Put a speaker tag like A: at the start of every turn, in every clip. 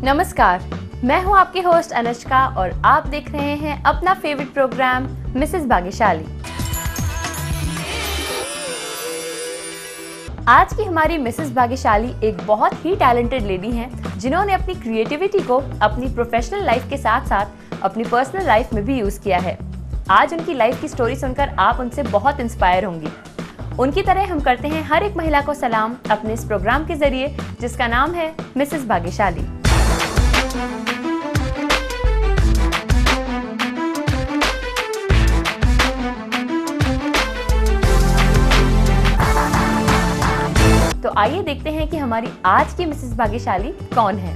A: नमस्कार, मैं हूं आपकी होस्ट अनुष्का और आप देख रहे हैं अपना फेवरेट प्रोग्राम मिसेस भाग्यशाली। आज की हमारी मिसेस भाग्यशाली एक बहुत ही टैलेंटेड लेडी हैं जिन्होंने अपनी क्रिएटिविटी को अपनी प्रोफेशनल लाइफ के साथ साथ अपनी पर्सनल लाइफ में भी यूज किया है। आज उनकी लाइफ की स्टोरी सुनकर आप उनसे बहुत इंस्पायर होंगी। उनकी तरह हम करते हैं हर एक महिला को सलाम अपने इस प्रोग्राम के जरिए जिसका नाम है मिसेस भाग्यशाली। तो आइए देखते हैं कि हमारी आज की मिसेस भाग्यशाली कौन है।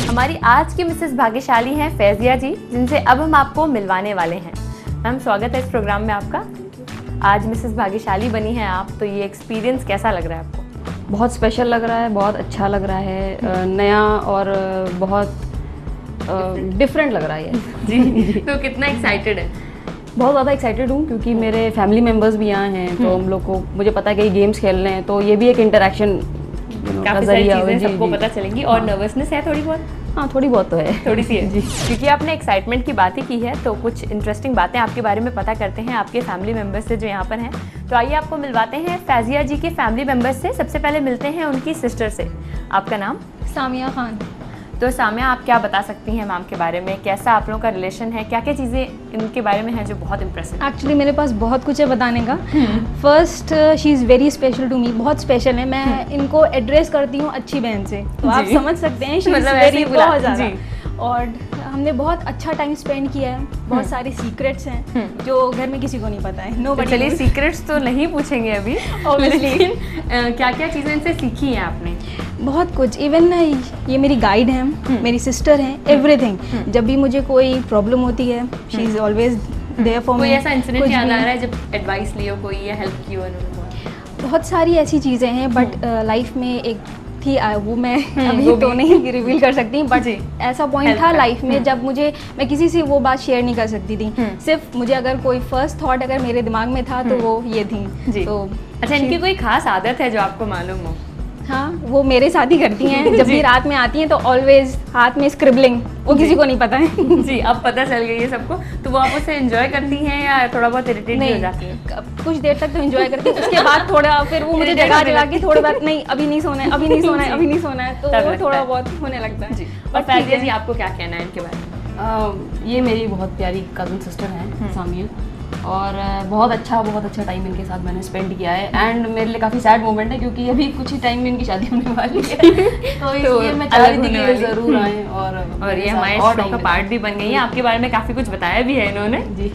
A: हमारी आज की मिसेस भाग्यशाली हैं फैजिया जी, जिनसे अब हम आपको मिलवाने वाले हैं। मैम, स्वागत है इस प्रोग्राम में आपका। आज मिसेस भाग्यशाली बनी हैं आप, तो ये एक्सपीरियंस कैसा लग रहा है आपको?
B: बहुत स्पेशल लग रहा है, बहुत अच्छा लग रहा है, नया और बहुत डिफरेंट लग रहा है
A: जी। तो कितना एक्साइटेड है?
B: बहुत ज़्यादा एक्साइटेड हूँ क्योंकि मेरे फैमिली मेम्बर्स भी यहाँ हैं, तो हम लोग को मुझे पता है कि गेम्स खेलने हैं, तो ये भी एक इंटरेक्शन
A: काफ़ी सारी चीज़ें सबको पता चलेंगी। और नर्वसनेस है थोड़ी बहुत?
B: हाँ, थोड़ी बहुत तो है,
A: थोड़ी सी है जी। क्योंकि आपने एक्साइटमेंट की बात ही की है, तो कुछ इंटरेस्टिंग बातें आपके बारे में पता करते हैं आपके फैमिली मेम्बर्स से जो यहाँ पर हैं। तो आइए आपको मिलवाते हैं फैजिया जी के फैमिली मेम्बर्स से। सबसे पहले मिलते हैं उनकी सिस्टर से। आपका नाम?
C: सामिया खान।
A: तो सामिया, आप क्या बता सकती हैं मैम के बारे में? कैसा आप लोगों का रिलेशन है? क्या क्या चीज़ें इनके बारे में हैं जो बहुत इम्प्रेसिव?
C: एक्चुअली मेरे पास बहुत कुछ है बताने का। First, she is very special to me, बहुत स्पेशल है। मैं इनको एड्रेस करती हूँ अच्छी बहन से, तो आप समझ सकते हैं शी इज़ वेरी बहुत ज़्यादा। और हमने बहुत अच्छा टाइम स्पेंड किया है। बहुत सारे सीक्रेट्स हैं जो घर में किसी को नहीं पता है। नो,
A: चलिए सीक्रेट्स तो नहीं पूछेंगे अभी, लेकिन क्या क्या चीज़ें इनसे सीखी हैं आपने?
C: बहुत कुछ। इवन ये मेरी गाइड हैं, मेरी सिस्टर हैं, एवरीथिंग। जब भी मुझे कोई प्रॉब्लम होती है, she is always there for me.
A: कोई ऐसा इंसिडेंट याद आ रहा है जब एडवाइस लियो कोई या हेल्प की हो उन्होंने?
C: बहुत सारी ऐसी चीज़ें हैं, बट लाइफ में एक थी, वो मैं अभी तो नहीं रिवील कर सकती, बट ऐसा पॉइंट था लाइफ में जब मैं किसी से वो बात शेयर नहीं कर सकती थी। सिर्फ मुझे अगर कोई फर्स्ट थॉट अगर मेरे दिमाग में था तो वो ये थी। तो
A: अच्छा, इनकी कोई खास आदत है जो आपको मालूम हो?
C: हाँ, वो मेरे साथ ही करती हैं। जब भी रात में आती हैं तो ऑलवेज हाथ में स्क्रिबलिंग, वो किसी को नहीं पता है।
A: जी, अब पता चल गई है सबको। तो वो आप उसे एंजॉय करती हैं या थोड़ा बहुत इरिटेट भी हो जाती हैं?
C: कुछ देर तक तो एंजॉय करती हूँ, उसके बाद थोड़ा फिर वो मुझे जगा के थोड़ी बात, नहीं अभी नहीं सोना है, अभी नहीं सोना है, अभी नहीं सोना है, तो वो थोड़ा बहुत होने लगता है।
A: और फैजिया जी, आपको क्या कहना है इनके बारे में?
B: ये मेरी बहुत प्यारी कज़न सिस्टर हैं सामिया, और बहुत अच्छा टाइम इनके साथ मैंने स्पेंड किया है। एंड मेरे लिए काफ़ी सैड मोमेंट है क्योंकि अभी कुछ ही टाइम में इनकी शादी होने वाली है, तो इसलिए मैं चाह रही थी कि ज़रूर आए। और ये
A: हमारे शो का पार्ट भी बन गई है। आपके बारे में काफ़ी कुछ बताया भी है इन्होंने।
B: जी।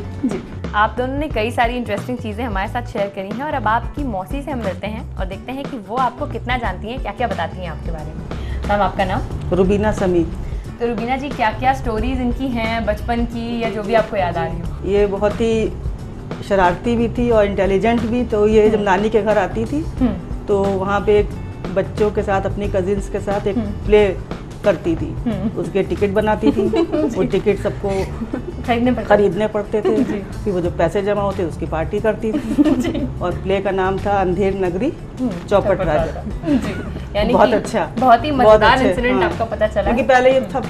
A: आप दोनों ने कई सारी इंटरेस्टिंग चीज़ें हमारे साथ शेयर करी हैं, और अब आपकी मौसी से हम मिलते हैं और देखते हैं कि वो आपको कितना जानती हैं, क्या क्या बताती हैं आपके बारे में। मैम, आपका नाम?
D: रुबीना समीद।
A: तो रुबीना जी, क्या क्या स्टोरीज इनकी हैं बचपन की या जो भी आपको याद आ रही हो?
D: ये बहुत ही शरारती भी थी और इंटेलिजेंट भी। तो ये जब नानी के घर आती थी तो वहाँ पे एक बच्चों के साथ, अपनी कजिन्स के साथ एक प्ले करती थी। उसके टिकट बनाती थी। वो टिकट सबको खरीदने पड़ते थे। फिर वो जो पैसे जमा होते उसकी पार्टी करती थी। और प्ले का नाम था अंधेर नगरी चौपट राजा।
A: यानी
D: बहुत अच्छा,
A: बहुत ही मजेदार इंसिडेंट आपका पता चला।
D: क्योंकि पहले ये था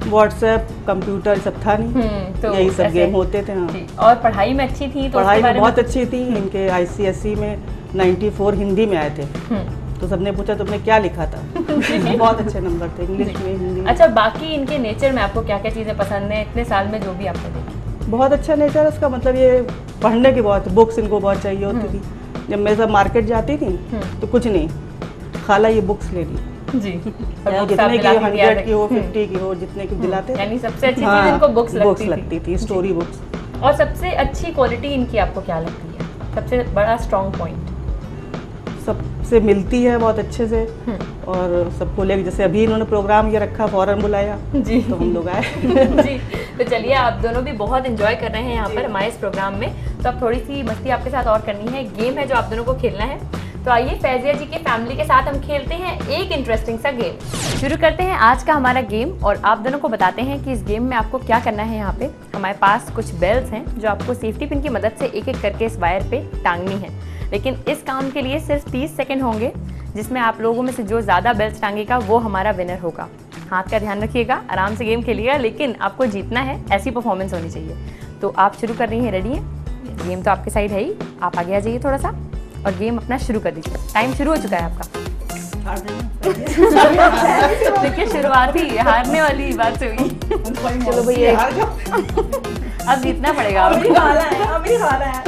D: व्हाट्सएप, कंप्यूटर सब था नहीं, तो यही सब गेम होते थे। हाँ,
A: और पढ़ाई में अच्छी थी? तो
D: पढ़ाई में बहुत अच्छी थी। इनके ICSE में 94 हिंदी में आए थे। तो सबने पूछा तुमने क्या लिखा था? बहुत अच्छे नंबर थे इंग्लिश में, हिंदी में।
A: अच्छा, बाकी इनके नेचर में आपको क्या क्या चीज़ें पसंद हैं इतने साल में जो भी आपने देखी?
D: बहुत अच्छा नेचर उसका, मतलब ये पढ़ने की बहुत, बुक्स इनको बहुत चाहिए होती थी। जब मैं सब मार्केट जाती थी तो कुछ नहीं, खाला ये बुक्स ले ली
A: जी।
D: कितने की, 100 की हो, 50 की हो, जितने की दिलाते।
A: यानी सबसे अच्छी चीज़ इनको बुक्स
D: लगती थी, स्टोरी बुक्स।
A: और सबसे अच्छी क्वालिटी इनकी आपको क्या लगती है? सबसे बड़ा स्ट्रॉन्ग पॉइंट?
D: सबसे मिलती है बहुत अच्छे से, और सबको लेकर, जैसे अभी इन्होंने प्रोग्राम ये रखा, फौरन बुलाया जी, तो हम लोग आए।
A: जी। तो चलिए, आप दोनों भी बहुत एंजॉय कर रहे हैं यहाँ पर हमारे इस प्रोग्राम में। तो अब थोड़ी सी मस्ती आपके साथ और करनी है, गेम है जो आप दोनों को खेलना है। तो आइए फैजिया जी के फैमिली के साथ हम खेलते हैं एक इंटरेस्टिंग सा गेम। शुरू करते हैं आज का हमारा गेम, और आप दोनों को बताते हैं कि इस गेम में आपको क्या करना है। यहाँ पे हमारे पास कुछ बेल्स हैं जो आपको सेफ्टी पिन की मदद से एक एक करके इस वायर पे टांगनी है। लेकिन इस काम के लिए सिर्फ 30 सेकंड होंगे। जिसमें आप लोगों में से जो ज़्यादा बेल्ट टांगेगा वो हमारा विनर होगा। हाथ का ध्यान रखिएगा, आराम से गेम खेलिएगा, लेकिन आपको जीतना है, ऐसी परफॉर्मेंस होनी चाहिए। तो आप शुरू कर रही हैं, रेडी हैं? गेम तो आपके साइड है ही, आप आगे आ जाइए थोड़ा सा और गेम अपना शुरू कर दीजिए। टाइम शुरू हो चुका है आपका। देखिए शुरुआती हारने वाली बात से हुई। चलो भैया अब जीतना पड़ेगा।
D: अभी हारा है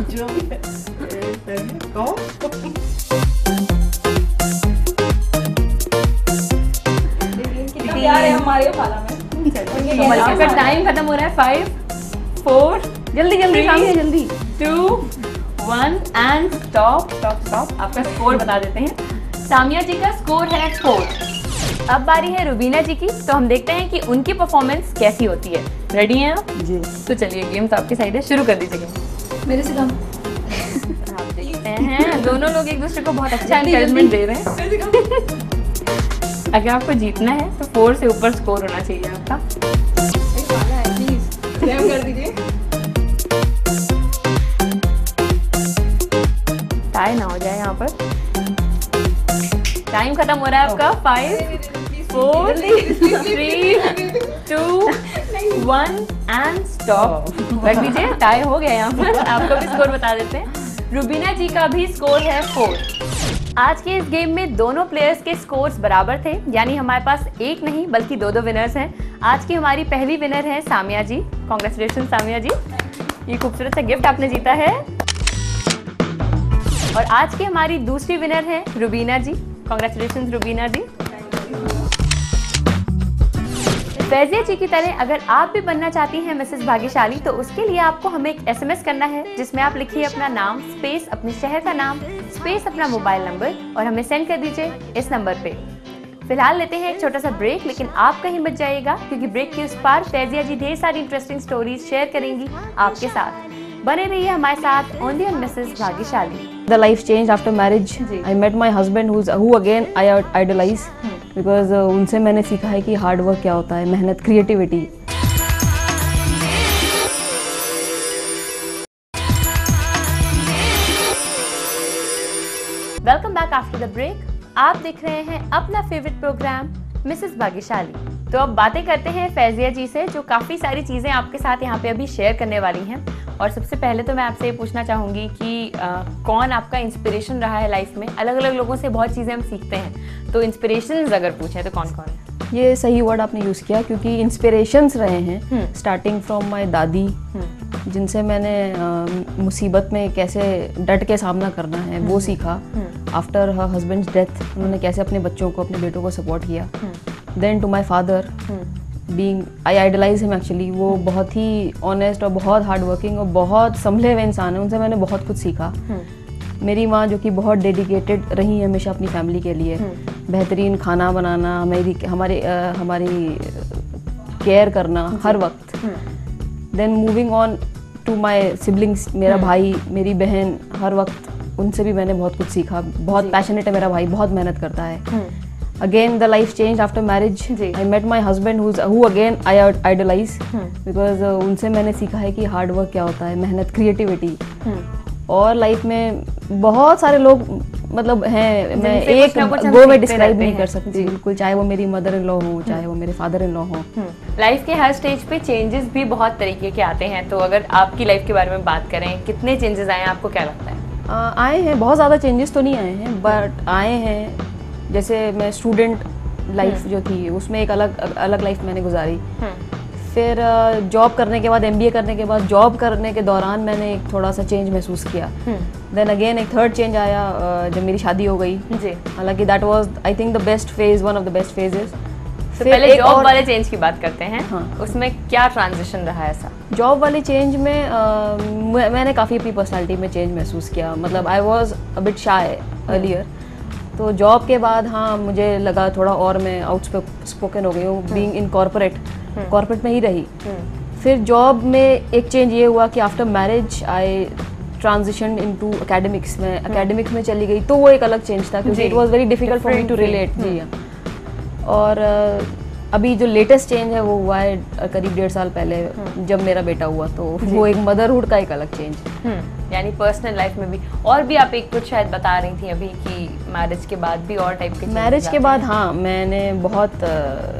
D: जो भी है।
A: आपका टाइम खत्म हो रहा है। 5 4
B: जल्दी जल्दी सामने जल्दी
A: 2 1 एंड स्टॉप स्टॉप स्टॉप। आपका स्कोर बता देते हैं। सामिया जी का स्कोर है 4। अब बारी है रुबीना जी की, तो हम देखते हैं कि उनकी परफॉर्मेंस कैसी होती है। रेडी हैं आप?
D: जी।
A: तो चलिए गेम तो आपकी साइड है, शुरू कर दीजिए।
B: मेरे से कम।
A: आप देखते हैं दोनों लोग एक दूसरे को बहुत अच्छा एनकरेजमेंट दे रहे हैं। अगर आपको जीतना है तो 4 से ऊपर स्कोर होना चाहिए आपका।
B: कर दीजिए।
A: टाई ना हो जाए यहाँ पर। टाइम खत्म हो रहा है आपका। 5 4 3 2 1 एंड स्टॉप। रख दीजिए, टाई हो गया यहाँ पर। आपको भी स्कोर बता देते हैं। रुबीना जी का भी स्कोर है 4। आज के इस गेम में दोनों प्लेयर्स के स्कोर्स बराबर थे, यानी हमारे पास एक नहीं बल्कि 2 विनर्स हैं। आज की हमारी पहली विनर है सामिया जी। कांग्रेचुलेशन सामिया जी, ये खूबसूरत सा गिफ्ट आपने जीता है। और आज की हमारी दूसरी विनर है रुबीना जी। कांग्रेचुलेशन रुबीना जी। फैजिया जी की तरह अगर आप भी बनना चाहती हैं मिसेस भाग्यशाली, तो उसके लिए आपको हमें एक SMS करना है, जिसमें आप लिखिए अपना नाम स्पेस अपने शहर का नाम स्पेस अपना मोबाइल नंबर और हमें सेंड कर दीजिए इस नंबर पे। फिलहाल लेते हैं एक छोटा सा ब्रेक, लेकिन आप कहीं मत जाइएगा क्योंकि ब्रेक के उस पार फैजिया जी ढेर सारी इंटरेस्टिंग स्टोरीज शेयर करेंगी आपके साथ। बने रहिए हमारे साथ ओनली ऑन मिसेस भाग्यशाली।
B: The life changed after marriage. I met my husband who again I idolize because उनसे मैंने सीखा है कि हार्ड वर्क क्या होता है, मेहनत, creativity.
A: Welcome back after the break. आप देख रहे हैं अपना फेवरेट प्रोग्राम मिसेस भाग्यशाली। तो अब बातें करते हैं फैजिया जी से, जो काफ़ी सारी चीज़ें आपके साथ यहाँ पे अभी शेयर करने वाली हैं। और सबसे पहले तो मैं आपसे ये पूछना चाहूँगी कि कौन आपका इंस्पिरेशन रहा है लाइफ में। अलग अलग लोगों से बहुत चीज़ें हम सीखते हैं, तो इंस्पिरेशंस अगर पूछें तो कौन कौन है?
B: ये सही वर्ड आपने यूज़ किया क्योंकि इंस्पिरेशंस रहे हैं स्टार्टिंग फ्रॉम माय दादी, जिनसे मैंने मुसीबत में कैसे डट के सामना करना है वो सीखा। आफ्टर हर हस्बैंड्स डेथ उन्होंने कैसे अपने बच्चों को, अपने बेटों को सपोर्ट किया। Then to my father, being I idolize him actually. वो बहुत ही ऑनेस्ट और बहुत हार्ड वर्किंग और बहुत संभले हुए इंसान है, उनसे मैंने बहुत कुछ सीखा। मेरी माँ जो कि बहुत डेडिकेटेड रही है हमेशा अपनी फैमिली के लिए, बेहतरीन खाना बनाना, हमारी केयर करना हर वक्त। Then moving on to my siblings, मेरा भाई, मेरी बहन, हर वक्त उनसे भी मैंने बहुत कुछ सीखा। बहुत पैशनेट है मेरा भाई, बहुत मेहनत करता है। Again, the life changed after marriage. I met my husband who again I idolize because उनसे मैंने सीखा है कि हार्ड वर्क क्या होता है, मेहनत, क्रिएटिविटी। और लाइफ में बहुत सारे लोग मतलब हैं, मैं एक वो में डिस्क्राइब नहीं कर सकती बिल्कुल, चाहे वो मेरी मदर इन लॉ हो, चाहे वो मेरे फादर इन लॉ हो।
A: लाइफ के हर स्टेज पे चेंजेस भी बहुत तरीके के आते हैं, तो अगर आपकी लाइफ के बारे में बात करें, कितने चेंजेस आए हैं, आपको क्या लगता है?
B: आए हैं, बहुत ज़्यादा चेंजेस तो नहीं आए हैं बट आए हैं। जैसे मैं स्टूडेंट लाइफ जो थी उसमें एक अलग लाइफ मैंने गुजारी। फिर जॉब करने के बाद, MBA करने के बाद, जॉब करने के दौरान मैंने एक थोड़ा सा चेंज महसूस किया। देन अगेन एक थर्ड चेंज आया जब मेरी शादी हो गई।
A: जी,
B: हालांकि that was I think the best phase, one of the best phases.
A: तो पहले जॉब वाले चेंज की बात करते हैं। हाँ, उसमें क्या ट्रांजिशन रहा है ऐसा?
B: जॉब वाले चेंज में मैंने काफ़ी अपनी पर्सनालिटी में चेंज महसूस किया। मतलब I was a bit shy earlier, तो जॉब के बाद हाँ मुझे लगा थोड़ा और मैं आउटस्पोकन हो गई हूँ। बीइंग इन कॉर्पोरेट में ही रही। फिर जॉब में एक चेंज ये हुआ कि after marriage I transition into academics में, एकेडमिक्स में चली गई, तो वो एक अलग चेंज था क्योंकि it was very difficult for me to relate. जी हाँ। और अभी जो लेटेस्ट चेंज है वो हुआ है करीब 1.5 साल पहले जब मेरा बेटा हुआ, तो वो एक मदरहुड का एक अलग चेंज।
A: यानी पर्सनल लाइफ में भी और भी आप एक कुछ शायद बता रही थी अभी कि मैरिज के बाद भी और टाइप के
B: मैरिज के बाद हाँ मैंने बहुत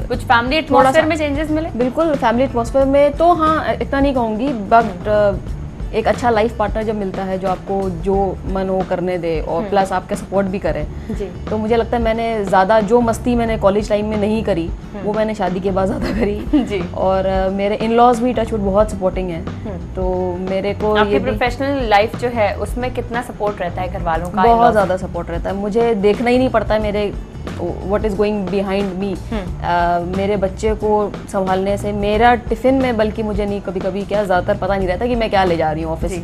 A: कुछ फैमिली एटमॉस्फेयर में चेंजेस मिले?
B: बिल्कुल फैमिली एटमॉस्फेयर में तो हाँ इतना नहीं कहूँगी, बट एक अच्छा लाइफ पार्टनर जब मिलता है जो आपको जो मन हो करने दे और प्लस आपका सपोर्ट भी करे जी। तो मुझे लगता है मैंने ज़्यादा जो मस्ती मैंने कॉलेज टाइम में नहीं करी वो मैंने शादी के बाद ज़्यादा करी जी। और मेरे इन लॉज भी टचवुड बहुत सपोर्टिंग है, तो मेरे को
A: ये प्रोफेशनल लाइफ जो है उसमें कितना सपोर्ट रहता है घर वालों का?
B: बहुत ज़्यादा सपोर्ट रहता है, मुझे देखना ही नहीं पड़ता है मेरे what is going behind me. मेरे बच्चे को संभालने से मेरा टिफ़िन में बल्कि मुझे नहीं कभी कभी क्या ज़्यादातर पता नहीं रहता कि मैं क्या ले जा रही हूँ ऑफिस,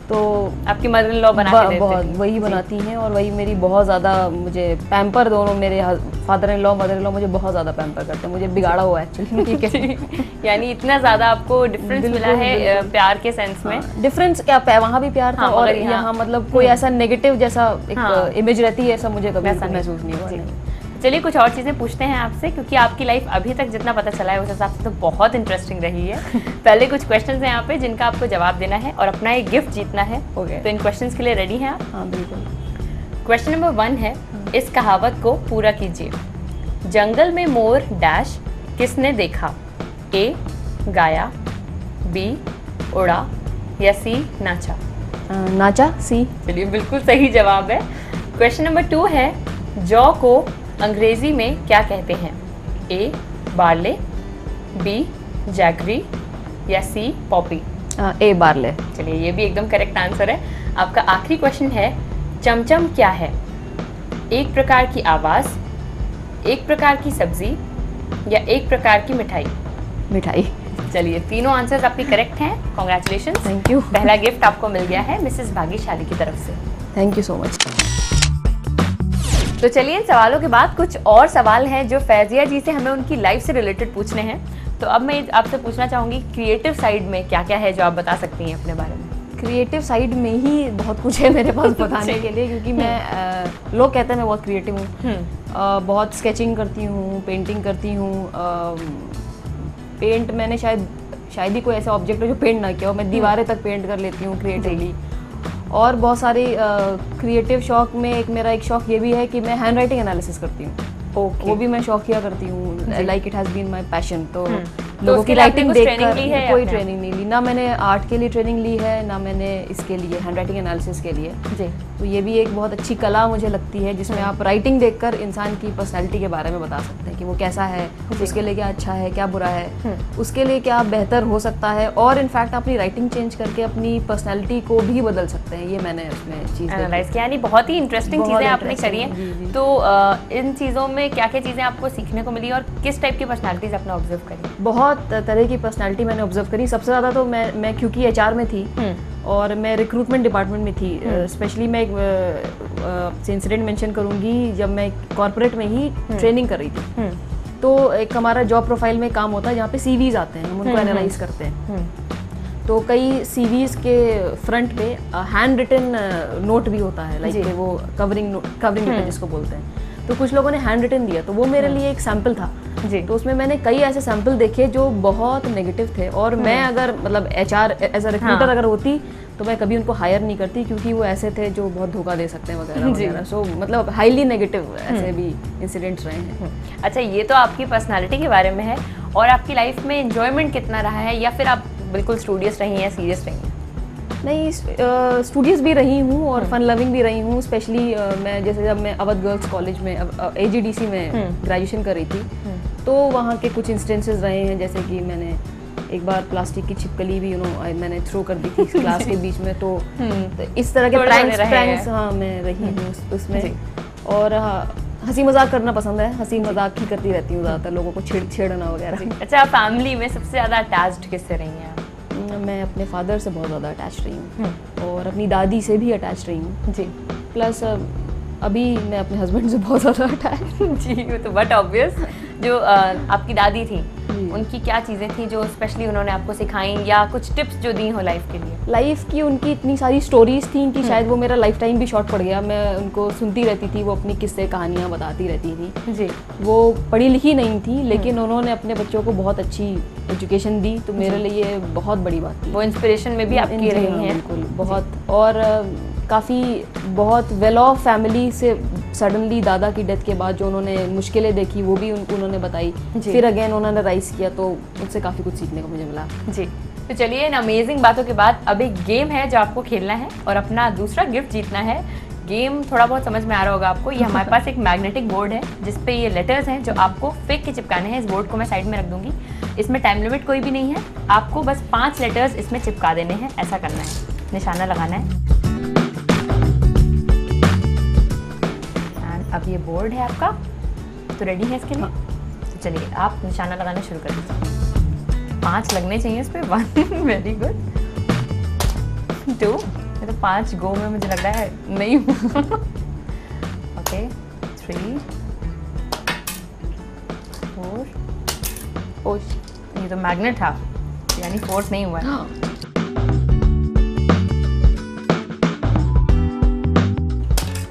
B: तो
A: आपकी मदर इन लॉ
B: बहुत वही बनाती हैं और वही मेरी बहुत ज़्यादा मुझे पैम्पर, दोनों मेरे father in law mother in law मुझे बहुत ज़्यादा पैम्पर करते हैं, मुझे बिगाड़ा हुआ है एक्चुअली। ठीक है
A: यानी इतना ज़्यादा आपको डिफरेंस मिला है प्यार के सेंस में?
B: डिफरेंस क्या, वहाँ भी प्यार था और यहाँ मतलब कोई ऐसा नेगेटिव जैसा एक इमेज रहती है ऐसा मुझे कभी महसूस नहीं हुआ।
A: चलिए कुछ और चीज़ें पूछते हैं आपसे, क्योंकि आपकी लाइफ अभी तक जितना पता चला है उस हिसाब से तो बहुत इंटरेस्टिंग रही है। पहले कुछ क्वेश्चंस हैं यहाँ पे जिनका आपको जवाब देना है और अपना एक गिफ्ट जीतना है। तो इन क्वेश्चंस के लिए रेडी हैं आप?
B: हाँ बिल्कुल।
A: क्वेश्चन नंबर 1 है, इस कहावत को पूरा कीजिए। जंगल में मोर डैश किसने देखा? ए गाया, बी उड़ा या सी नाचा?
B: नाचा, सी।
A: चलिए बिल्कुल सही जवाब है। क्वेश्चन नंबर 2 है, जौ को अंग्रेजी में क्या कहते हैं? ए बार्ले, बी जैगरी या सी पॉपी?
B: ए बार्ले।
A: चलिए ये भी एकदम करेक्ट आंसर है। आपका आखिरी क्वेश्चन है, चमचम क्या है? एक प्रकार की आवाज़, एक प्रकार की सब्जी या एक प्रकार की मिठाई?
B: मिठाई।
A: चलिए तीनों आंसर्स आपके करेक्ट हैं, कॉन्ग्रेचुलेशन।
B: Thank you.
A: पहला गिफ्ट आपको मिल गया है मिसेस भाग्यशाली की तरफ से।
B: Thank you so much.
A: तो चलिए इन सवालों के बाद कुछ और सवाल हैं जो फैजिया जी से हमें उनकी लाइफ से रिलेटेड पूछने हैं। तो अब मैं आपसे पूछना चाहूँगी क्रिएटिव साइड में क्या क्या है जो आप बता सकती हैं अपने बारे में?
B: क्रिएटिव साइड में ही बहुत कुछ है मेरे पास बताने के लिए, क्योंकि मैं लोग कहते हैं मैं बहुत क्रिएटिव हूँ। बहुत स्केचिंग करती हूँ, पेंटिंग करती हूँ। पेंट मैंने शायद ही कोई ऐसा ऑब्जेक्ट है जो पेंट ना किया हो, मैं दीवारें तक पेंट कर लेती हूँ क्रिएटिवली। और बहुत सारे क्रिएटिव शौक में मेरा एक शौक ये भी है कि मैं हैंड राइटिंग एनालिसिस करती हूँ। वो भी मैं शौकिया करती हूँ, like it has been my passion. तो लोगों की राइटिंग देखकर कोई ट्रेनिंग नहीं ली, ना मैंने आर्ट के लिए ट्रेनिंग ली है ना मैंने इसके लिए हैंड राइटिंग एनालिसिस के लिए जी। तो ये भी एक बहुत अच्छी कला मुझे लगती है जिसमें आप राइटिंग देखकर इंसान की पर्सनैलिटी के बारे में बता सकते हैं कि वो कैसा है, उसके लिए क्या अच्छा है क्या बुरा है, उसके लिए क्या बेहतर हो सकता है। और इनफैक्ट अपनी राइटिंग चेंज करके अपनी पर्सनैलिटी को भी बदल सकते हैं। ये मैंने उसमें चीज़
A: एनालाइज किया, यानी बहुत ही इंटरेस्टिंग चीज़ें आपने करी हैं। तो इन चीज़ों में क्या क्या चीज़ें आपको सीखने को मिली और किस टाइप की पर्सनैलिटीज़ आपने ऑब्जर्व करी?
B: बहुत तरह की पर्सनालिटी मैंने ऑब्जर्व करी। सबसे ज़्यादा तो मैं क्योंकि एचआर में थी और मैं रिक्रूटमेंट डिपार्टमेंट में थी। स्पेशली मैं एक इंसिडेंट मेंशन करूँगी, जब मैं कॉर्पोरेट में ही ट्रेनिंग कर रही थी तो एक हमारा जॉब प्रोफाइल में काम होता है जहाँ पे सीवीज आते हैं, हम उनको एनालाइज करते हैं। तो कई सीवीज के फ्रंट पे हैंड रिटन नोट भी होता है, लाइक वो कवरिंग लेटर जिसको बोलते हैं। तो कुछ लोगों ने हैंड रिटन दिया, तो वो मेरे लिए एक सैंपल था जी। तो उसमें मैंने कई ऐसे सैंपल देखे जो बहुत नेगेटिव थे और मैं अगर मतलब एचआर एज अ रिक्रूटर अगर होती तो मैं कभी उनको हायर नहीं करती, क्योंकि वो ऐसे थे जो बहुत धोखा दे सकते हैं वगैरह वगैरह। सो मतलब हाईली नेगेटिव ऐसे भी इंसिडेंट्स रहे हैं।
A: अच्छा, ये तो आपकी पर्सनालिटी के बारे में है। और आपकी लाइफ में एंजॉयमेंट कितना रहा है, या फिर आप बिल्कुल स्टूडियस रही हैं, सीरियस रही हैं?
B: नहीं, स्टूडियस भी रही हूँ और फन लविंग भी रही हूँ। स्पेशली मैं जैसे जब मैं अवध गर्ल्स कॉलेज में AGDC में ग्रेजुएशन कर रही थी तो वहाँ के कुछ इंस्टेंसेस रहे हैं, जैसे कि मैंने एक बार प्लास्टिक की छिपकली भी मैंने थ्रो कर दी थी क्लास के बीच में। तो इस तरह के प्रैंक्स हाँ मैं रही हूँ उसमें। और हंसी मजाक करना पसंद है, हंसी मजाक ही करती रहती हूँ ज़्यादातर, लोगों को छेड़ना वगैरह।
A: अच्छा, फैमिली में सबसे ज़्यादा अटैच्ड किससे रही हैं?
B: मैं अपने फादर से बहुत ज़्यादा अटैच रही हूँ और अपनी दादी से भी अटैच रही हूँ जी। प्लस अभी मैं अपने हस्बैंड से बहुत ज़्यादा अटैच
A: जी, वो तो बट ऑब्वियस। जो आपकी दादी थी उनकी क्या चीज़ें थी जो स्पेशली उन्होंने आपको सिखाई या कुछ टिप्स जो दी हो लाइफ के लिए?
B: लाइफ की उनकी इतनी सारी स्टोरीज थी कि शायद वो मेरा लाइफ टाइम भी शॉर्ट पड़ गया। मैं उनको सुनती रहती थी, वो अपनी किस्से कहानियाँ बताती रहती थी जी। वो पढ़ी लिखी नहीं थी लेकिन उन्होंने अपने बच्चों को बहुत अच्छी एजुकेशन दी, तो मेरे लिए बहुत बड़ी बात थी।
A: वो इंस्पिरेशन में भी आपकी रही हैं
B: बिल्कुल बहुत। और काफ़ी बहुत वेल ऑफ फैमिली से सडनली दादा की डेथ के बाद जो उन्होंने मुश्किलें देखी वो भी उन्होंने बताई, फिर अगेन उन्होंने राइज किया, तो उनसे काफ़ी कुछ सीखने को मुझे मिला
A: जी। तो चलिए इन अमेजिंग बातों के बाद अब एक गेम है जो आपको खेलना है और अपना दूसरा गिफ्ट जीतना है। गेम थोड़ा बहुत समझ में आ रहा होगा आपको। ये हमारे पास एक मैग्नेटिक बोर्ड है जिसपे ये लेटर्स हैं जो आपको फेंक के चिपकाने हैं। इस बोर्ड को मैं साइड में रख दूंगी। इसमें टाइम लिमिट कोई भी नहीं है, आपको बस 5 लेटर्स इसमें चिपका देने हैं। ऐसा करना है, निशाना लगाना है। एंड अब ये बोर्ड है आपका, तो रेडी है इसके लिए? तो चलिए आप निशाना लगाना शुरू कर दीजिए। 5 लगने चाहिए इस पर। 1 वेरी गुड, 2 तो 5 गो में मुझे लग रहा है नहीं। ओके 3 4 ये तो मैग्नेट था यानी फोर्स नहीं हुआ है।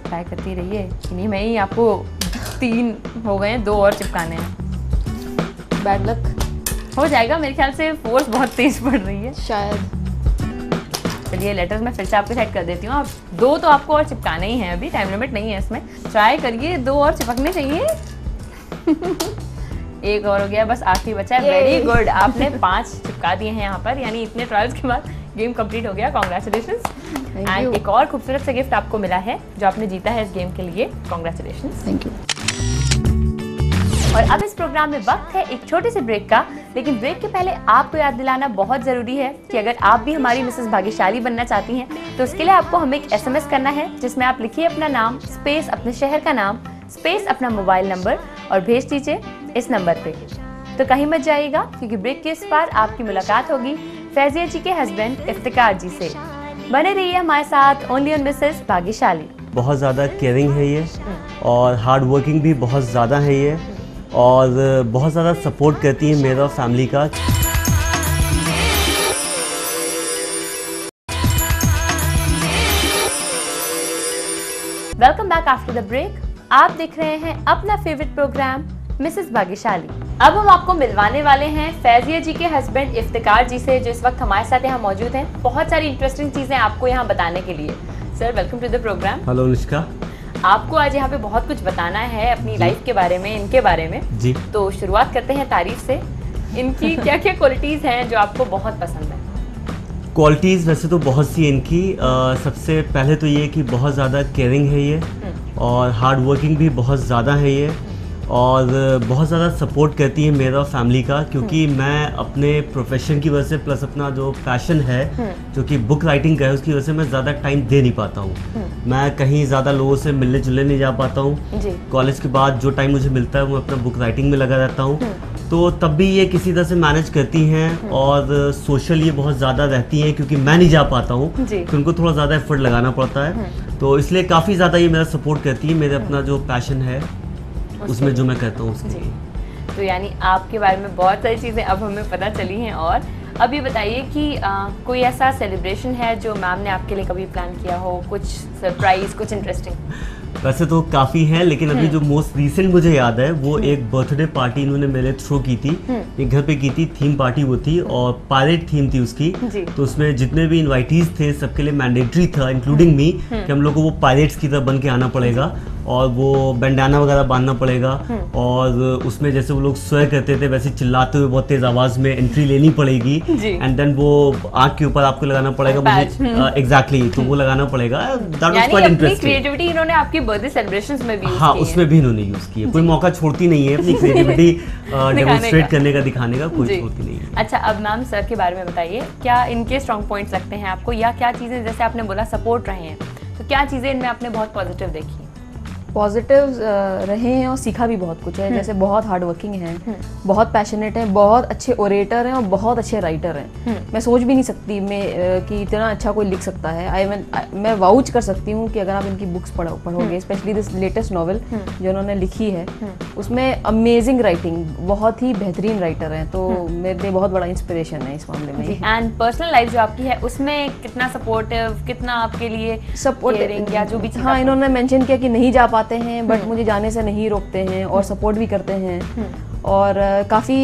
A: ट्राई करती रहिए। नहीं मैं ही आपको 3 हो गए, 2 और चिपकाने हैं।
B: बैड लक
A: हो जाएगा मेरे ख्याल से, फोर्स बहुत तेज पड़ रही है
B: शायद।
A: चलिए लेटर्स मैं फिर से आपके साइड कर देती हूँ। आप 2 तो आपको और चिपकाने ही हैं, अभी टाइम लिमिट नहीं है इसमें। ट्राई करिए, 2 और चिपकने चाहिए। 1 और हो गया, बस आखिरी बचा है। वेरी गुड, आपने 5 चिपका दिए हैं यहाँ पर, यानी इतने ट्रायल्स के बाद गेम कंप्लीट हो गया। कॉन्ग्रेचुलेशंस। एंड एक और खूबसूरत सा गिफ्ट आपको मिला है जो आपने जीता है इस गेम के लिए। कॉन्ग्रेचुलेशंस।
B: Thank you.
A: और अब इस प्रोग्राम में वक्त है एक छोटे से ब्रेक का, लेकिन ब्रेक के पहले आपको याद दिलाना बहुत ज़रूरी है कि अगर आप भी हमारी मिसेस भाग्यशाली बनना चाहती हैं तो उसके लिए आपको हमें एक SMS करना है जिसमें आप लिखिए अपना नाम स्पेस अपने शहर का नाम स्पेस अपना मोबाइल नंबर और भेज दीजिए इस नंबर पे। तो कहीं मत जाइएगा क्योंकि ब्रेक के इस पार आपकी मुलाकात होगी फैजिया जी के हस्बैंड इफ्तिकार जी से। बने रहिए हमारे साथ ओनली ऑन मिसेस भाग्यशाली।
E: बहुत ज़्यादा केयरिंग है ये और हार्ड वर्किंग भी बहुत ज़्यादा है ये, और बहुत ज़्यादा सपोर्ट करती है मेरा और फैमिली का।
A: Welcome back after the break. आप देख रहे हैं अपना फेवरेट प्रोग्राम मिसेस भाग्यशाली। अब हम आपको मिलवाने वाले हैं फैजिया जी के हस्बैंड इफ्तिकार जी से जो इस वक्त हमारे साथ यहाँ मौजूद हैं। बहुत सारी इंटरेस्टिंग चीज़ें आपको यहाँ बताने के लिए। Sir welcome to the programme.
E: Hello Anushka.
A: आपको आज यहाँ पे बहुत कुछ बताना है अपनी लाइफ के बारे में, इनके बारे में
E: जी।
A: तो शुरुआत करते हैं तारीफ से। इनकी क्या क्या क्वालिटीज़ हैं जो आपको बहुत पसंद है?
E: क्वालिटीज़ वैसे तो बहुत सी इनकी। सबसे पहले तो ये कि बहुत ज़्यादा केयरिंग है ये और हार्ड वर्किंग भी बहुत ज़्यादा है ये, और बहुत ज़्यादा सपोर्ट करती है मेरा और फैमिली का, क्योंकि मैं अपने प्रोफेशन की वजह से प्लस अपना जो पैशन है जो कि बुक राइटिंग का है उसकी वजह से मैं ज़्यादा टाइम दे नहीं पाता हूँ। मैं कहीं ज़्यादा लोगों से मिलने जुलने नहीं जा पाता हूँ। कॉलेज के बाद जो टाइम मुझे मिलता है वो अपना बुक राइटिंग में लगा रहता हूँ, तो तब भी ये किसी तरह से मैनेज करती हैं। और सोशल ये बहुत ज़्यादा रहती हैं क्योंकि मैं नहीं जा पाता हूँ तो उनको थोड़ा ज़्यादा एफर्ट लगाना पड़ता है, तो इसलिए काफ़ी ज़्यादा ये मेरा सपोर्ट करती है मेरे अपना जो पैशन है उसमें जो मैं करता हूँ उसके।
A: तो यानी आपके बारे में बहुत सारी चीज़ें अब हमें पता चली हैं। और अब ये बताइए कि कोई ऐसा सेलिब्रेशन है जो मैम ने आपके लिए कभी प्लान किया हो, कुछ सरप्राइज, कुछ इंटरेस्टिंग?
E: वैसे तो काफ़ी है, लेकिन अभी जो मोस्ट रीसेंट मुझे याद है वो एक बर्थडे पार्टी इन्होंने मेरे थ्रू की थी। एक घर पे की थी, थीम पार्टी वो थी और पायरेट थीम थी उसकी। तो उसमें जितने भी इनवाइटीज थे सबके लिए मैंडेटरी था इंक्लूडिंग मी कि हम लोग को वो पायरेट्स की तरह बन के आना पड़ेगा और वो बैंडाना वगैरह बांधना पड़ेगा, और उसमें जैसे वो लोग स्वेर करते थे वैसे चिल्लाते हुए बहुत तेज आवाज में एंट्री लेनी पड़ेगी, एंड देन वो आँख के ऊपर आपको लगाना पड़ेगा मुझे एग्जैक्टली, तो वो लगाना पड़ेगा। That was quite interesting.
A: Creativity इन्होंने आपकी बर्थडे सेलिब्रेशंस में भी
E: हाँ उसमें भी इन्होंने यूज की है। कोई मौका छोड़ती नहीं है अपनी क्रिएटिविटी डेमोन्स्ट्रेट करने का, दिखाने का कोई छोड़ती नहीं है।
A: अच्छा अब मैम सर के बारे में बताइए, क्या इनके स्ट्रॉन्ग पॉइंट्स लगते हैं आपको, या क्या चीज़ें जैसे आपने बोला सपोर्ट रहे हैं, तो क्या चीज़ें इनमें आपने बहुत पॉजिटिव देखी?
B: पॉजिटिव रहे हैं और सीखा भी बहुत कुछ है। जैसे बहुत हार्ड वर्किंग है, बहुत पैशनेट है, बहुत अच्छे ओरेटर हैं और बहुत अच्छे राइटर हैं। मैं सोच भी नहीं सकती कि इतना अच्छा कोई लिख सकता है। मैं वाउच कर सकती हूँ कि अगर आप इनकी बुक्स पढ़ोगे, स्पेशली दिस लेटेस्ट नॉवेल जो उन्होंने लिखी है, उसमें अमेजिंग राइटिंग, बहुत ही बेहतरीन राइटर हैं। तो मेरे लिए बहुत बड़ा इंस्पिरेशन है इस मामले में।
A: एंड पर्सनल लाइफ जो आपकी है उसमें कितना सपोर्टिव, कितना आपके लिए सपोर्टिव या जो भी?
B: हाँ, इन्होंने मेंशन किया कि नहीं जा पाते हैं बट मुझे जाने से नहीं रोकते हैं और सपोर्ट भी करते हैं और काफ़ी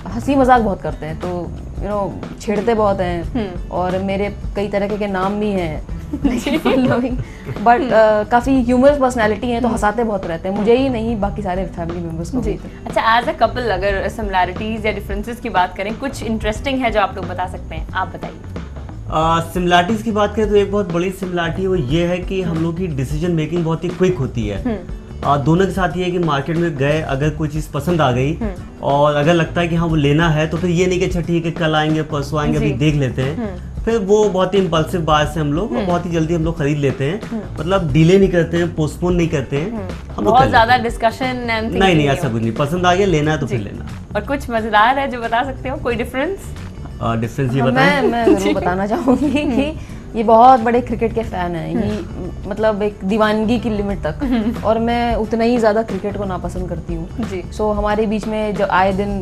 B: हंसी मजाक बहुत करते हैं। तो छेड़ते बहुत हैं और मेरे कई तरह के नाम भी हैं बट काफ़ी ह्यूमरस पर्सनैलिटी है, तो हंसाते बहुत रहते हैं, मुझे ही नहीं बाकी सारे फैमिली मेम्बर्स को भी।
A: अच्छा, एज अ कपल अगर सिमिलैरिटीज या डिफरेंसेस की बात करें, कुछ इंटरेस्टिंग है जो आप लोग बता सकते हैं? आप बताइए।
E: सिमिलैरिटीज की बात करें तो एक बहुत बड़ी सिमिलैरिटी वो ये है कि हम लोग की डिसीजन मेकिंग बहुत ही क्विक होती है। दोनों के साथ ये है कि मार्केट में गए, अगर कोई चीज़ पसंद आ गई और अगर लगता है कि हाँ वो लेना है, तो फिर ये नहीं कि अच्छा ठीक है कल आएंगे परसों आएंगे अभी देख लेते हैं, फिर वो बहुत ही इम्पल्सिव बात से हम लोग बहुत ही जल्दी हम लोग खरीद लेते हैं। मतलब डिले नहीं करते हैं, पोस्टपोन नहीं करते हैं हम लोग।
A: बहुत ज्यादा डिस्कशन
E: नहीं, ऐसा कुछ नहीं, पसंद आ गया लेना है तो फिर लेना।
A: और कुछ मजेदार है जो बता सकते हो, कोई डिफरेंस?
E: ये बताएं।
B: मैं जरूर बताना चाहूँगी कि ये बहुत बड़े क्रिकेट के फैन हैं, ये मतलब एक दीवानगी की लिमिट तक, और मैं उतना ही ज़्यादा क्रिकेट को नापसंद करती हूँ। सो हमारे बीच में जो आए दिन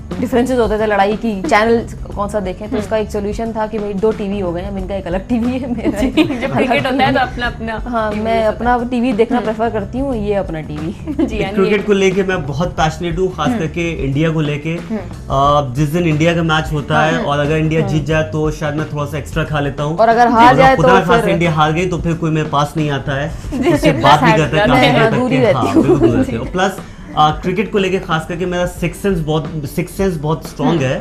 B: डिफरेंसेस होते थे, लड़ाई की चैनल कौन सा देखें, तो उसका एक सोल्यूशन था कि भाई 2 टीवी हो गए हैं, इनका एक अलग टीवी है, मेरा
A: जब क्रिकेट होता है तो अपना अपना।
B: हाँ, मैं अपना टीवी देखना प्रेफर करती हूँ, ये अपना टीवी।
E: क्रिकेट को लेके मैं बहुत पैशनेट हूँ, खास करके इंडिया को लेके। जिस दिन इंडिया का मैच होता है और अगर इंडिया जीत जाए तो शायद मैं थोड़ा सा एक्स्ट्रा खा लेता हूँ,
B: और अगर हार जाए तो
E: फिर इंडिया हार गई तो फिर कोई मेरे पास नहीं आता है, उससे बात नहीं करता। प्लस क्रिकेट को लेके खास करके मेरा सिक्स सेंस बहुत स्ट्रांग है।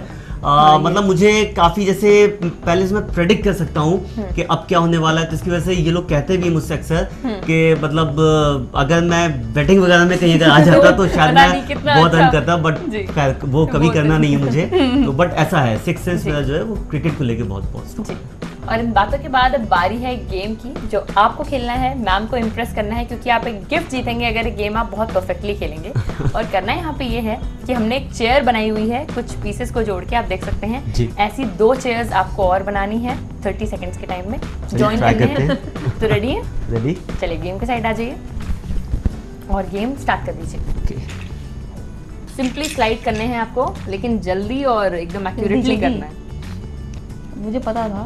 E: मतलब मुझे काफ़ी, जैसे पहले से मैं प्रेडिक्ट कर सकता हूँ कि अब क्या होने वाला है, तो इसकी वजह से ये लोग कहते भी मुझसे अक्सर कि मतलब अगर मैं बैटिंग वगैरह में कहीं अगर आ जाता तो शायद मैं बहुत रन करता, बट वो कभी करना नहीं है मुझे। तो बट ऐसा है, सिक्स सेंस मेरा जो है वो क्रिकेट को लेके बहुत पॉजिटिव।
A: और इन बातों के बाद अब बारी है गेम की, जो आपको खेलना है, मैम को इम्प्रेस करना है, क्योंकि आप एक गिफ्ट जीतेंगे अगर ये गेम आप बहुत परफेक्टली खेलेंगे। और करना यहाँ पे ये है कि हमने एक चेयर बनाई हुई है, कुछ पीसेस को जोड़ के आप देख सकते हैं। ऐसी 2 चेयर्स आपको और बनानी है 30 सेकेंड्स के टाइम में, ज्वाइन करने हैं। तो रेडी है?
E: रेडी।
A: चलिए गेम के साइड आ जाइए और गेम स्टार्ट कर दीजिए। सिंपली स्लाइड करने हैं आपको, लेकिन जल्दी और एकदम एक्यूरेटली करना है।
B: मुझे पता था।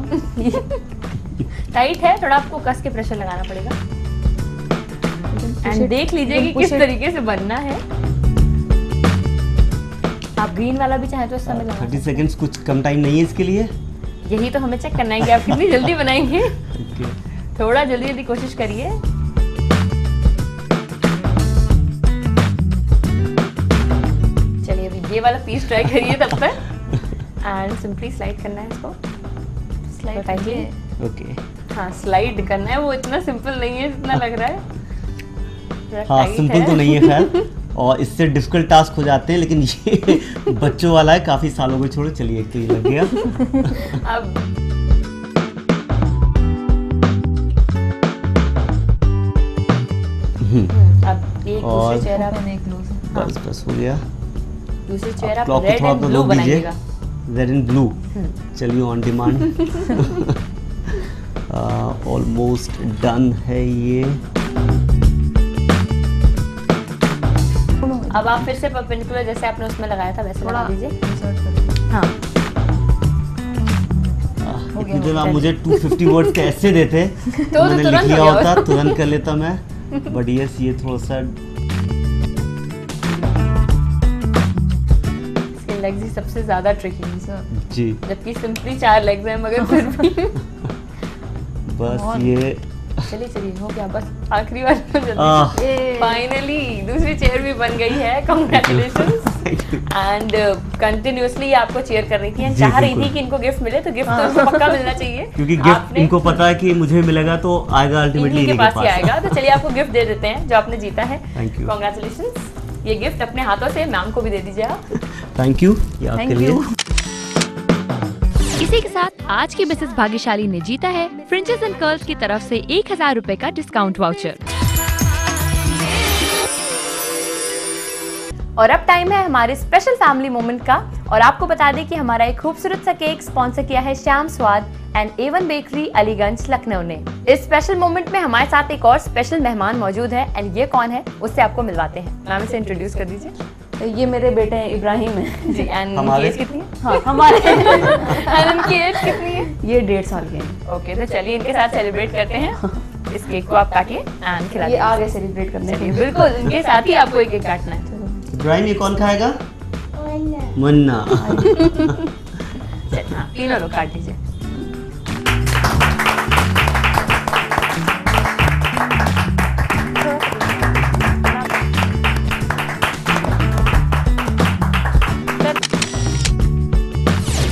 A: टाइट है, थोड़ा आपको कस के प्रेशर लगाना पड़ेगा। एंड देख लीजिए कि किस तरीके से बनना है। आप ग्रीन वाला भी चाहे तो इस समय लगा।
E: 30 सेकंड्स कुछ कम टाइम नहीं है इसके लिए?
A: यही तो हमें चेक करना है कि आप कितनी जल्दी बनाएंगे। थोड़ा जल्दी कोशिश करिए। चलिए अभी ये वाला पीस ट्राई करिए तब तक। एंड सिंपली स्लाइड करना है इसको। स्लाइड करिए।
E: ओके।
A: हाँ, स्लाइड करना है, वो इतना सिंपल नहीं है जितना लग रहा है।
E: हाँ, सिंपल तो नहीं है खैर, और इससे डिफिकल्ट टास्क हो जाते हैं, लेकिन ये बच्चों वाला है, काफी सालों को छोड़ो। चलिए एक तो ये लग गया।
A: अब एक दूसरी चेहरा पे
E: बस हो गया।
A: दूसरी चेहरा पे रेड एंड ब्लू बनाइएगा।
E: Red and blue. चलिए ऑन डिमांड। ऑलमोस्ट डन है ये।
A: अब आप फिर से परपेंडिकुलर जैसे आपने उसमें लगाया था वैसे लगा दीजिए। हाँ,
E: जब आप मुझे 250 वर्ड्स के ऐसे देते तो मैंने लिख लिया होता, तुरंत कर लेता मैं। बट यस, ये थोड़ा सा
A: लेग्स ही सबसे ज्यादा ट्रिकी
E: जी,
A: जबकि सिंपली 4 लेग्स हैं, मगर फिर भी
E: बस ये।
A: चलिए हो गया, बस आखिरी बार। फाइनली दूसरी चेयर भी बन गई है। कांग्रेचुलेशंस। एंड कंटिन्यूअसली आपको चेयर कर रही थी, चाह रही थी कि इनको गिफ्ट मिले, तो गिफ्ट तो उसको पक्का मिलना चाहिए,
E: क्योंकि गिफ्ट इनको पता है कि मुझे मिलेगा तो आएगा अल्टीमेटली
A: इनके पास ही आएगा। तो चलिए आपको गिफ्ट दे देते हैं जो आपने जीता है।
E: Thank you,
A: congratulations. ये गिफ्ट अपने हाथों से मैम को भी दे दीजिए आप।
E: थैंक यू, ये आपके लिए।
F: इसी के साथ आज की मिसेस भाग्यशाली ने जीता है फ्रिंजेस एंड कर्ल्स की तरफ से 1000 रुपए का डिस्काउंट वाउचर।
A: और अब टाइम है हमारे स्पेशल फैमिली मोमेंट का। और आपको बता दें कि हमारा एक खूबसूरत सा केक स्पॉन्सर किया है श्याम स्वाद and A1 bakery Aliganj Lucknow ने। इस स्पेशल मोमेंट में हमारे साथ एक और स्पेशल मेहमान मौजूद है एंड ये कौन है उससे आपको मिलवाते हैं। मैम इसे इंट्रोड्यूस कर दीजिए।
B: ये मेरे बेटे हैं इब्राहिम है
A: जी। एंड
E: हमारे?
A: एज कितनी है?
B: हाँ हमारे
A: एंड उनकी एज कितनी है?
B: ये 1.5 साल के हैं।
A: ओके तो चलिए इनके साथ सेलिब्रेट करते हैं। इस केक को आप काटिए एंड खिला
B: ये
A: दीजिए।
B: आ गए सेलिब्रेट करने के
A: चलिए
B: लिए।
A: बिल्कुल इनके साथ ही आपको एक केक काटना है।
E: इब्राहिम ये कौन खाएगा? मुन्ना।
A: चलिए हाँ तीनों लोग काट दीजिए।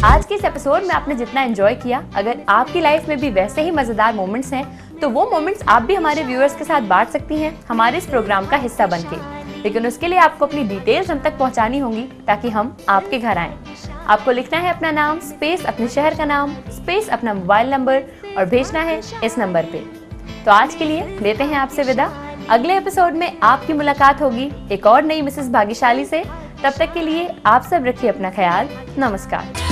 A: आज के इस एपिसोड में आपने जितना एंजॉय किया, अगर आपकी लाइफ में भी वैसे ही मजेदार मोमेंट्स हैं तो वो मोमेंट्स आप भी हमारे व्यूअर्स के साथ बांट सकती हैं हमारे इस प्रोग्राम का हिस्सा बनके। लेकिन उसके लिए आपको अपनी डिटेल्स हम तक पहुंचानी होंगी ताकि हम आपके घर आएं। आपको लिखना है अपना नाम स्पेस अपने शहर का नाम स्पेस अपना मोबाइल नंबर और भेजना है इस नंबर पे। तो आज के लिए लेते हैं आपसे विदा। अगले एपिसोड में आपकी मुलाकात होगी एक और नई मिसेस भाग्यशाली से। तब तक के लिए आप सब रखिए अपना ख्याल। नमस्कार।